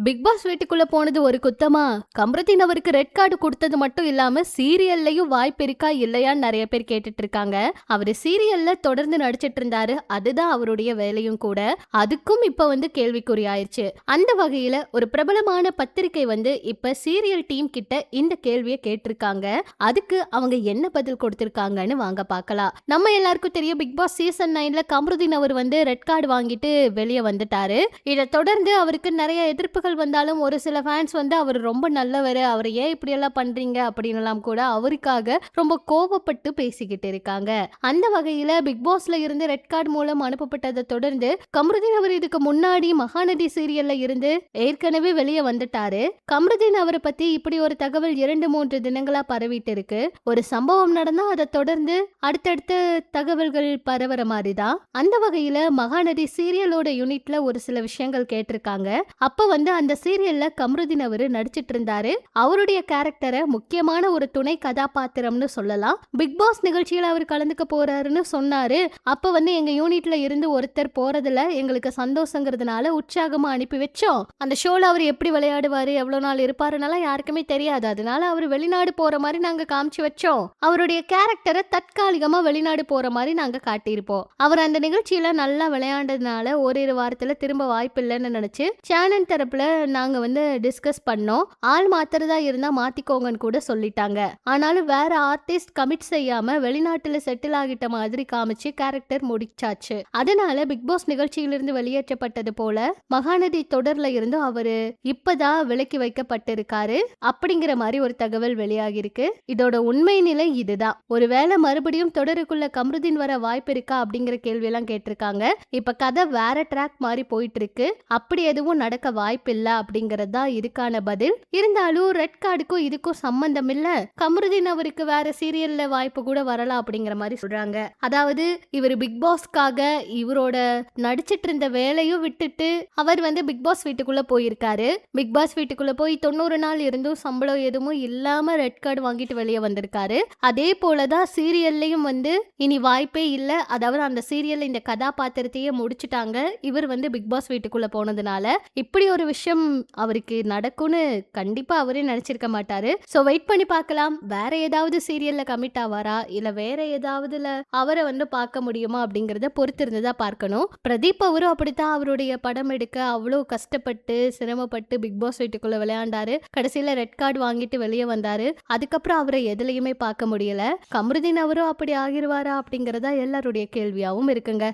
Big pass வீட்டுக்குள்ள போனது ஒரு குத்தமா? கம்ருதீன் அவருக்கு ரெட் கார்டு கொடுத்தது மட்டும் இல்லாம சீரியல்லையும் வாய்ப்பு இருக்கா இல்லையான்னு நிறைய பேர் கேட்டுட்டு இருக்காங்க. அவரு சீரியல்ல தொடர்ந்து நடிச்சிட்டு இருந்தாரு, அதுதான் அவருடைய வேலையும் கூட. அதுக்கும் இப்ப கேள்விக்குறி ஆயிடுச்சு. அந்த வகையில ஒரு பிரபலமான பத்திரிகை இப்ப சீரியல் டீம் கிட்ட இந்த கேள்வியை கேட்டிருக்காங்க. அதுக்கு அவங்க என்ன பதில் கொடுத்திருக்காங்கன்னு வாங்க பார்க்கலாம். நம்ம எல்லாருக்கும் தெரியும், பிக் பாஸ் சீசன் 9ல கம்ருதீன் அவர் ரெட் கார்டு வாங்கிட்டு வெளியே வந்துட்டாரு. இதை தொடர்ந்து அவருக்கு நிறைய எதிர்ப்புகள் வந்தாலும் ஒரு சில ஃபேன்ஸ் அவர் ரொம்ப நல்லவர், அவர் ஏன் இப்படி எல்லாம் பண்றீங்க அப்படின்னு கூட அவருக்காக ரொம்ப கோபப்பட்டு பேசிக்கிட்டு இருக்காங்க. அந்த வகையில பிக் பாஸ்ல இருந்து ரெட் கார்டு மூலம் அனுப்பப்பட்டதை தொடர்ந்து கம்ருதீன் அவர் இதுக்கு முன்னாடி மகாநதி சீரியல்ல இருந்து ஏற்கனவே வெளியே வந்துட்டாரு. கம்ருதீன் அவரை பத்தி இப்படி ஒரு தகவல் 2-3 தினங்களா பரவிட்டு இருக்கு. ஒரு சம்பவம் நடந்தா அதை தொடர்ந்து அடுத்தடுத்த தகவல்கள் பரவற மாதிரிதான். அந்த வகையில மகாநதி சீரியலோட யூனிட்ல ஒரு சில விஷயங்கள் கேட்டிருக்காங்க. அப்ப அந்த சீரியல்ல கம்ருதீன் அவரு நடிச்சிட்டு இருந்தாரு. அவருடைய கேரக்டரை முக்கியமான ஒரு துணை கதாபாத்திரம்னு சொல்லலாம். பிக் பாஸ் நிகழ்ச்சியில அவர் கலந்துக்க போறாருன்னு சொன்னாரு. அப்ப எங்க யூனிட்ல இருந்து ஒருத்தர் போறதுல எங்களுக்கு சந்தோஷங்கிறதுனால உற்சாகமா அனுப்பி வச்சோம். அந்த ஷோல அவர் எப்படி விளையாடுவாரு, எவ்வளவு நாள் இருப்பாருனால யாருக்குமே தெரியாது. அதனால அவர் வெளிநாடு போற மாதிரி நாங்க காமிச்சு வச்சோம். அவருடைய கேரக்டரை தற்காலிகமா வெளிநாடு போற மாதிரி நாங்க காட்டியிருப்போம். அவர் அந்த நிகழ்ச்சியில நல்லா விளையாண்டதுனால ஓரிரு வாரத்துல திரும்ப வாய்ப்பு இல்லைன்னு நினைச்சு சேனல் தரப்புல நாங்க டிஸ்கஸ் பண்ணோம். ஆள் மாத்துறதா இருந்தா மாத்திக்கோங்கன்னு கூட சொல்லிட்டாங்க. ஆனாலும் வேற ஆர்டிஸ்ட் கமிட் செய்யாம வெளிநாட்டுல செட்டில் ஆகிட்ட மாதிரி காமிச்சு கேரக்டர் முடிச்சாச்சு. அதனால பிக் பாஸ் நிகழ்ச்சியிலிருந்து வெளியேற்றப்பட்டது போல மகாநதி தொடர்ல இருந்து அவரு இப்பதான் விலக்கி வைக்கப்பட்டிருக்காரு அப்படிங்கிற மாதிரி ஒரு தகவல் வெளியாகி இருக்கு. இதோட உண்மை நிலை இதுதான். ஒருவேளை மறுபடியும் தொடருக்குள்ள கம்ருதீன் வர வாய்ப்பு இருக்கா அப்படிங்கிற கேள்வி எல்லாம் கேட்டிருக்காங்க. இப்ப கதை வேற ட்ராக் மாதிரி போயிட்டு இருக்கு. அப்படி எதுவும் நடக்க வாய்ப்பு இல்ல அப்படிங்கறதா இதுக்கான பதில். இருந்தாலும் ரெட் கார்டுக்கும் இதுக்கும் சம்பந்தம் இல்ல, கம்ருதீன் அவருக்கு வேற சீரியல்ல வாய்ப்பு கூட வரலாம் அப்படிங்கிற மாதிரி சொல்றாங்க. அதாவது இவர் பிக் பாஸ்க்காக இவரோட நடிச்சிட்டு இருந்த வேலையும் விட்டுட்டு அவர் பிக் பாஸ் வீட்டுக்குள்ள போயிருக்காரு. பிக் பாஸ் வீட்டுக்குள்ள போய் 90 நாள் இருந்தும் சம்பளம் எதுவும் இல்லாம ரெட் கார்டு வாங்கிட்டு வெளியே வந்திருக்காரு. அதே போலதான் சீரியல்லையும் இனி வாய்ப்பே இல்ல, அதாவது அந்த சீரியல்ல இந்த கதாபாத்திரத்தையே முடிச்சுட்டாங்க. இவர் பிக் பாஸ் வீட்டுக்குள்ள போனதுனால இப்படி ஒரு விஷயம் அவருக்கு நடக்கும்னு கண்டிப்பா அவரே நினைச்சிருக்க மாட்டாரு. சோ வெயிட் பண்ணி பார்க்கலாம். வேற ஏதாவது சீரியல்ல கமிட் ஆவாரா, இல்ல வேற ஏதாவதுல அவரை பார்க்க முடியுமா அப்படிங்கறத பொறுத்து இருந்துதான் பார்க்கணும். பிரதீப் அவரும் அப்படித்தான் அவருடைய படம் எடுக்க அவ்வளவு கஷ்டப்பட்டு சிரமப்பட்டு பிக் பாஸ் வீட்டுக்குள்ள விளையாண்டாரு. கடைசியில ரெட் கார்டு வாங்கிட்டு வெளியே வந்தாரு. அதுக்கப்புறம் அவரை எதுலயுமே பார்க்க முடியல. கம்ருதீன் அவரும் அப்படி ஆகிருவாரா அப்படிங்கறதா எல்லாருடைய கேள்வியாவும் இருக்குங்க.